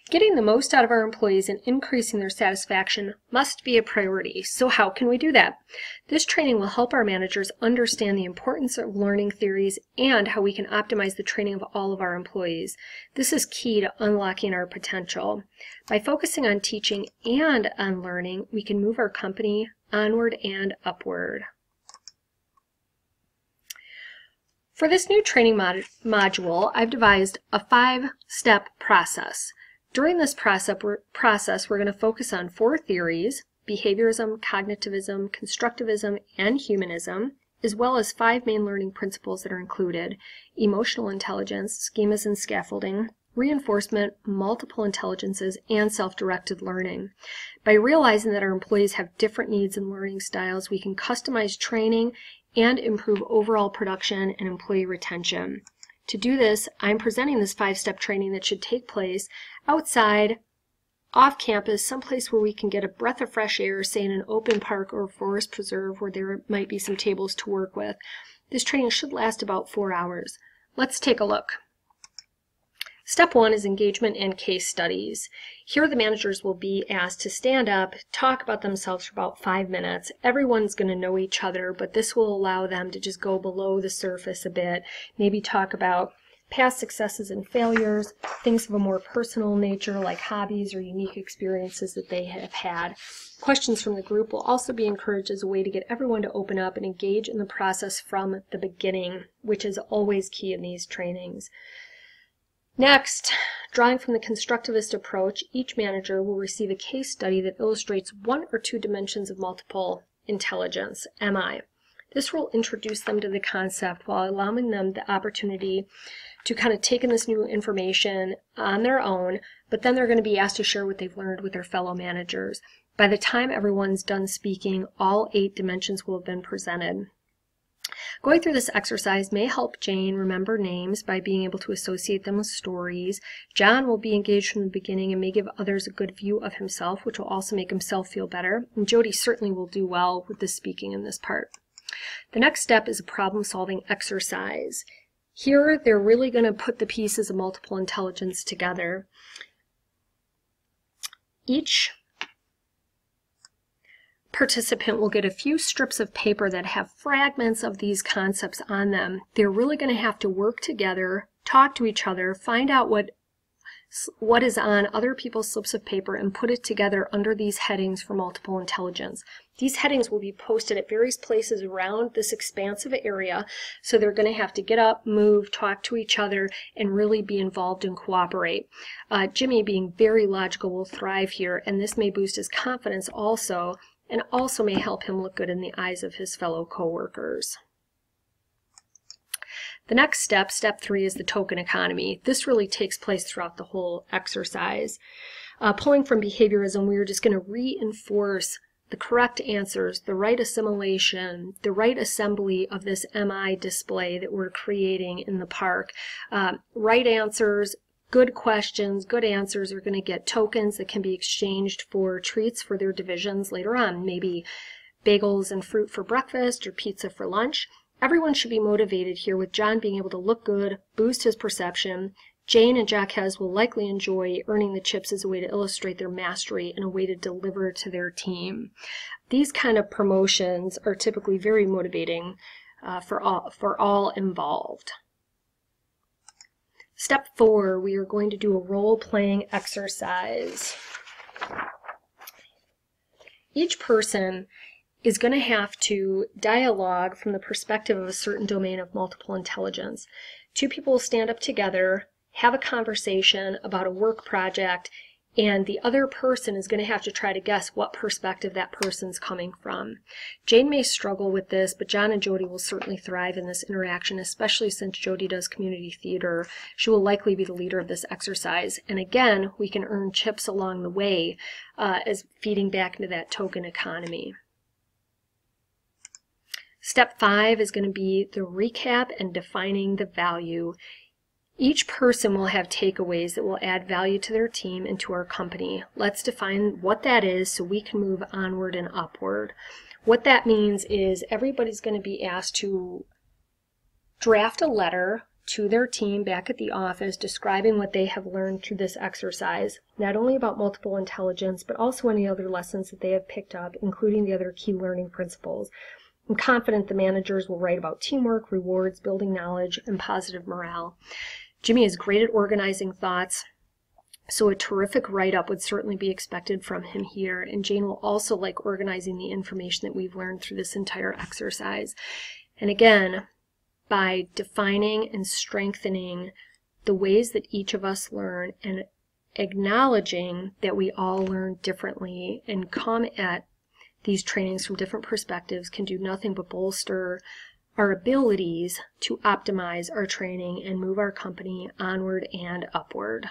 Getting the most out of our employees and increasing their satisfaction must be a priority. So how can we do that? This training will help our managers understand the importance of learning theories and how we can optimize the training of all of our employees. This is key to unlocking our potential. By focusing on teaching and on learning, we can move our company onward and upward. For this new training module, I've devised a 5-step process. During this process, we're going to focus on 4 theories: behaviorism, cognitivism, constructivism, and humanism, as well as 5 main learning principles that are included: emotional intelligence, schemas and scaffolding, reinforcement, multiple intelligences, and self-directed learning. By realizing that our employees have different needs and learning styles, we can customize training and improve overall production and employee retention. To do this, I'm presenting this 5-step training that should take place outside, off campus, someplace where we can get a breath of fresh air, say in an open park or forest preserve where there might be some tables to work with. This training should last about 4 hours. Let's take a look. Step 1 is engagement and case studies. Here the managers will be asked to stand up, talk about themselves for about 5 minutes. Everyone's going to know each other, but this will allow them to just go below the surface a bit, maybe talk about past successes and failures, things of a more personal nature like hobbies or unique experiences that they have had. Questions from the group will also be encouraged as a way to get everyone to open up and engage in the process from the beginning, which is always key in these trainings. Next, drawing from the constructivist approach, each manager will receive a case study that illustrates 1 or 2 dimensions of multiple intelligence, MI. This will introduce them to the concept while allowing them the opportunity to kind of take in this new information on their own, but then they're going to be asked to share what they've learned with their fellow managers. By the time everyone's done speaking, all 8 dimensions will have been presented. Going through this exercise may help Jane remember names by being able to associate them with stories. John will be engaged from the beginning and may give others a good view of himself, which will also make himself feel better. And Jody certainly will do well with the speaking in this part. The next step is a problem-solving exercise. Here, they're really going to put the pieces of multiple intelligence together. Each participant will get a few strips of paper that have fragments of these concepts on them. They're really going to have to work together, talk to each other, find out what is on other people's slips of paper and put it together under these headings for multiple intelligence. These headings will be posted at various places around this expansive area, so they're going to have to get up, move, talk to each other, and really be involved and cooperate. Jimmy, being very logical, will thrive here, and this may boost his confidence also, and also may help him look good in the eyes of his fellow coworkers. The next step, step 3, is the token economy. This really takes place throughout the whole exercise. Pulling from behaviorism, we are just going to reinforce the correct answers, the right assimilation, the right assembly of this MI display that we're creating in the park. Right answers, good questions, good answers are going to get tokens that can be exchanged for treats for their divisions later on, maybe bagels and fruit for breakfast or pizza for lunch. Everyone should be motivated here, with John being able to look good, boost his perception. Jane and Jaquez will likely enjoy earning the chips as a way to illustrate their mastery and a way to deliver to their team. These kind of promotions are typically very motivating for all involved. Step 4, we are going to do a role-playing exercise. Each person is going to have to dialogue from the perspective of a certain domain of multiple intelligence. 2 people will stand up together, have a conversation about a work project, and the other person is going to have to try to guess what perspective that person's coming from. Jane may struggle with this, but John and Jody will certainly thrive in this interaction, especially since Jody does community theater. She will likely be the leader of this exercise. And again, we can earn chips along the way as feeding back into that token economy. Step 5 is going to be the recap and defining the value. Each person will have takeaways that will add value to their team and to our company. Let's define what that is so we can move onward and upward. What that means is everybody's going to be asked to draft a letter to their team back at the office, describing what they have learned through this exercise, not only about multiple intelligence, but also any other lessons that they have picked up, including the other key learning principles. I'm confident the managers will write about teamwork, rewards, building knowledge, and positive morale. Jimmy is great at organizing thoughts, so a terrific write-up would certainly be expected from him here, and Jane will also like organizing the information that we've learned through this entire exercise. And again, by defining and strengthening the ways that each of us learn and acknowledging that we all learn differently and come at these trainings from different perspectives can do nothing but bolster our abilities to optimize our training and move our company onward and upward.